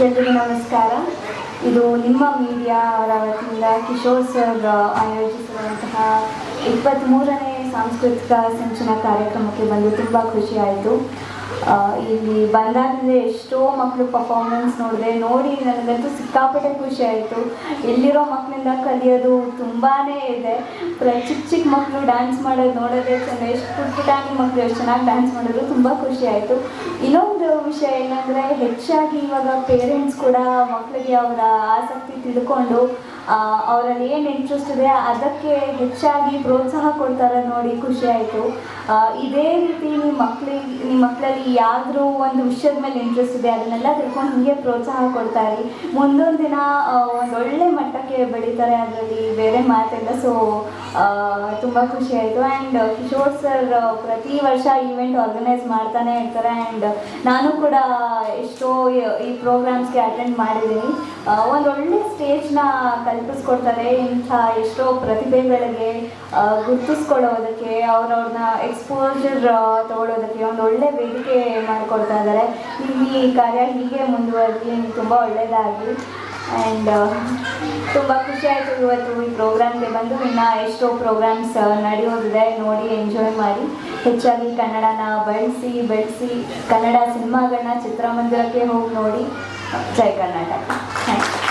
ಎಲ್ರಿಗೂ ನಮಸ್ಕಾರ. ಇದು ನಿಮ್ಮ ಮೀಡಿಯಾ ಅವರ ವತಿಯಿಂದ ಕಿಶೋರ್ ಸರ್ ಆಯೋಜಿಸಿರುವಂತಹ 23ನೇ ಸಾಂಸ್ಕೃತಿಕ ಸಿಂಚನ ಕಾರ್ಯಕ್ರಮಕ್ಕೆ ಬಂದು ತುಂಬ ಖುಷಿ ಆಯಿತು. ಇಲ್ಲಿ ಬಂದಾಗಲೇ ಎಷ್ಟೋ ಮಕ್ಕಳು ಪರ್ಫಾರ್ಮೆನ್ಸ್ ನೋಡಿ ನನಗಂತೂ ಸಿಕ್ಕಾಪಟ್ಟೆ ಖುಷಿ ಆಯಿತು. ಇಲ್ಲಿರೋ ಮಕ್ಕಳಿಂದ ಕಲಿಯೋದು ತುಂಬಾ ಇದೆ. ಚಿಕ್ಕ ಮಕ್ಕಳು ಡ್ಯಾನ್ಸ್ ಮಾಡೋದು ನೋಡೋದೇ ಚೆಂದ. ಎಷ್ಟು ಪುಟಾಣಿ ಮಕ್ಕಳು ಎಷ್ಟು ಚೆನ್ನಾಗಿ ಡ್ಯಾನ್ಸ್ ಮಾಡಿದ್ರು, ತುಂಬ ಖುಷಿ ಆಯಿತು. ಇನ್ನೊಂದು ವಿಷಯ ಏನಂದರೆ, ಹೆಚ್ಚಾಗಿ ಇವಾಗ ಪೇರೆಂಟ್ಸ್ ಕೂಡ ಮಕ್ಕಳಿಗೆ ಅವರ ಆಸಕ್ತಿ ತಿಳ್ಕೊಂಡು ಅವರಲ್ಲಿ ಏನು ಇಂಟ್ರೆಸ್ಟ್ ಇದೆ ಅದಕ್ಕೆ ಹೆಚ್ಚಾಗಿ ಪ್ರೋತ್ಸಾಹ ಕೊಡ್ತಾರೆ ನೋಡಿ ಖುಷಿ ಆಯಿತು. ಇದೇ ರೀತಿ ನಿಮ್ಮ ಮಕ್ಕಳಲ್ಲಿ ಯಾವುದಾದ್ರೂ ಒಂದು ವಿಷಯದ ಮೇಲೆ ಇಂಟ್ರೆಸ್ಟ್ ಇದೆ ಅದನ್ನೆಲ್ಲ ತಿಳ್ಕೊಂಡು ಹೀಗೆ ಪ್ರೋತ್ಸಾಹ ಕೊಡ್ತಾರೆ. ಮುಂದೊಂದು ದಿನ ಒಂದೊಳ್ಳೆ ಮಟ್ಟಕ್ಕೆ ಬೆಳೀತಾರೆ, ಅದರಲ್ಲಿ ಬೇರೆ ಮಾತಿಲ್ಲ. ಸೊ ತುಂಬ ಖುಷಿ ಆಯಿತು. ಆ್ಯಂಡ್ ಕಿಶೋರ್ ಸರ್ ಪ್ರತಿ ವರ್ಷ ಈವೆಂಟ್ ಆರ್ಗನೈಸ್ ಮಾಡ್ತಾನೆ ಇರ್ತಾರೆ. ಆ್ಯಂಡ್ ನಾನು ಕೂಡ ಎಷ್ಟೋ ಈ ಪ್ರೋಗ್ರಾಮ್ಸ್ಗೆ ಅಟೆಂಡ್ ಮಾಡಿದ್ದೀನಿ. ಒಂದೊಳ್ಳೆ ಸ್ಟೇಜ್ನ ಕಲ್ಪಿಸ್ಕೊಡ್ತಾರೆ. ಇಂಥ ಎಷ್ಟೋ ಪ್ರತಿಭೆಗಳಿಗೆ ಗುರುತಿಸ್ಕೊಳ್ಳೋದಕ್ಕೆ, ಅವ್ರನ್ನ ಎಕ್ಸ್ಪೋಜರ್ ತಗೊಳ್ಳೋದಕ್ಕೆ ಒಂದೊಳ್ಳೆ ವೇದಿಕೆ ಮಾಡಿಕೊಡ್ತಾ ಇದ್ದಾರೆ. ಈ ಕಾರ್ಯ ಹೀಗೆ ಮುಂದುವರೆದಿ, ತುಂಬ ಒಳ್ಳೆಯದಾಗಲಿ. ಆ್ಯಂಡ್ ತುಂಬ ಖುಷಿ ಆಯಿತು ಇವತ್ತು ಈ ಪ್ರೋಗ್ರಾಮ್ಗೆ ಬಂದು. ಇನ್ನು ಎಷ್ಟೋ ಪ್ರೋಗ್ರಾಮ್ಸ್ ನಡೆಯೋದಿದೆ, ನೋಡಿ ಎಂಜಾಯ್ ಮಾಡಿ. ಹೆಚ್ಚಾಗಿ ಕನ್ನಡನ ಬೆಳೆಸಿ ಕನ್ನಡ ಸಿನಿಮಾಗಳನ್ನ ಚಿತ್ರಮಂದಿರಕ್ಕೆ ಹೋಗಿ ನೋಡಿ. ಜೈ ಕರ್ನಾಟಕ. Thank you.